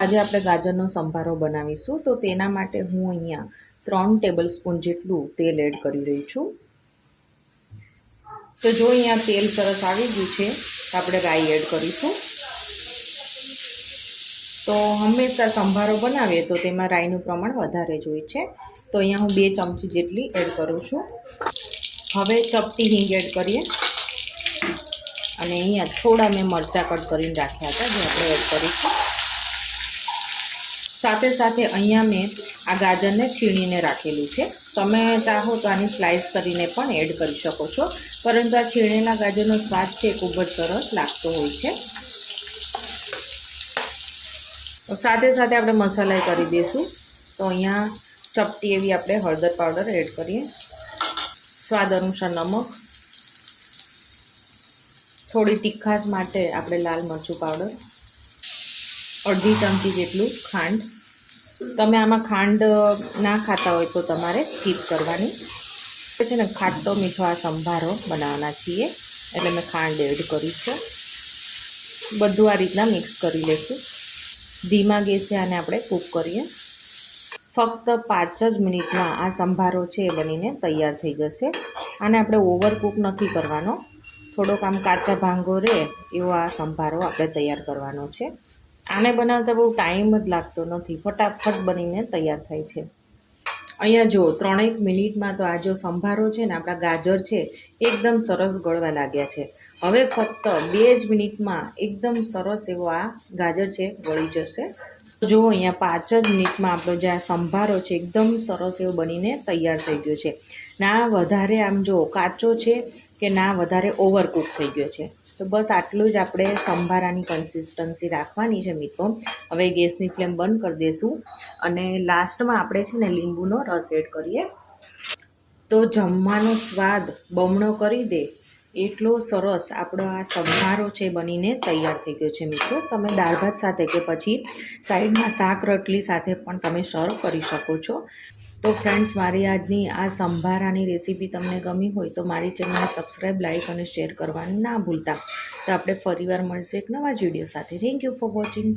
આજે આપણે ગાજરનો સંભારો બનાવીશું, તો તેના માટે હું અહીંયા 3 ટેબલસ્પૂન જેટલું તેલ એડ કરી રહી છું। તો જો અહીંયા તેલ સરસ આવી ગયું છે તો આપણે રાઈ એડ કરીશું। તો હંમેશા સંભારો બનાવીએ તો તેમાં રાઈનું પ્રમાણ વધારે જ હોય છે। તો અહીંયા હું 2 ચમચી જેટલી એડ કરું છું। હવે ચપટી હિંગ એડ કરીએ અને અહીંયા થોડા મેં મરચાં કટ કરીને રાખ્યા હતા જે આપણે એડ કરીશું। સાથે સાથે અહીંયા મેં આ ગાજરને છીણીને રાખેલું છે। તમે ચાહો તો આની સ્લાઇસ કરીને પણ એડ કરી શકો છો, પરંતુ આ છીણેલા ગાજરનો સ્વાદ છે ખૂબ જ સરસ લાગતો હોય છે। સાથે સાથે આપણે મસાલા કરી દઈશું। તો અહીંયા ચપટી એવી આપણે હળદર પાવડર એડ કરીએ, સ્વાદ અનુસાર નમક, થોડી તીખાશ માટે આપણે લાલ મરચું પાવડર, અડધી ચમચી જેટલું ખાંડ। તમે આમાં ખાંડ ના ખાતા હોય તો તમારે સ્કીપ કરવાની છે ને। ખાટો મીઠો આ સંભારો બનાવવાના છીએ એટલે મેં ખાંડ એડ કરી છે। બધું આ રીતના મિક્સ કરી લેશું। ધીમા ગેસે આને આપણે કૂક કરીએ। ફક્ત 5 જ મિનિટમાં આ સંભારો છે એ બનીને તૈયાર થઈ જશે। આને આપણે ઓવર કૂક નથી કરવાનો, થોડોક આમ કાચા ભાંગો રહે એવો આ સંભારો આપણે તૈયાર કરવાનો છે। આને બનાવતા બહુ ટાઈમ જ લાગતો નથી, ફટાફટ બનીને તૈયાર થાય છે। અહીંયા જો 3 મિનિટમાં તો આ જો સંભારો છે ને આપણા ગાજર છે એકદમ સરસ ગળવા લાગ્યા છે। હવે ફક્ત 2 જ મિનિટમાં એકદમ સરસ એવો આ ગાજર છે ગળી જશે। જો અહીંયા 5 જ મિનિટમાં આપણો જે આ સંભારો છે એકદમ સરસ એવો બનીને તૈયાર થઈ ગયો છે। ના વધારે આમ જો કાચો છે કે ના વધારે ઓવરકુક થઈ ગયો છે। તો બસ આટલું જ આપણે સંભારાની કન્સિસ્ટન્સી રાખવાની છે મિત્રો। હવે ગેસની ફ્લેમ બંધ કરી દઈશું અને લાસ્ટમાં આપણે છે ને લીંબુનો રસ એડ કરીએ તો જમવાનો સ્વાદ બમણો કરી દે એટલો સરસ આપણો આ સંભારો છે બનીને તૈયાર થઈ ગયો છે મિત્રો। તમે દાળ ભાત સાથે કે પછી સાઈડમાં શાક રોટલી સાથે પણ તમે સર્વ કરી શકો છો। તો ફ્રેન્ડ્સ, મારી આજની આ સંભારાની રેસીપી તમને ગમી હોય તો મારી ચેનલને સબસ્ક્રાઈબ, લાઈક અને શેર કરવાનું ના ભૂલતા। તો આપણે ફરીવાર મળીશું એક નવા જ વિડીયો સાથે। Thank you for watching.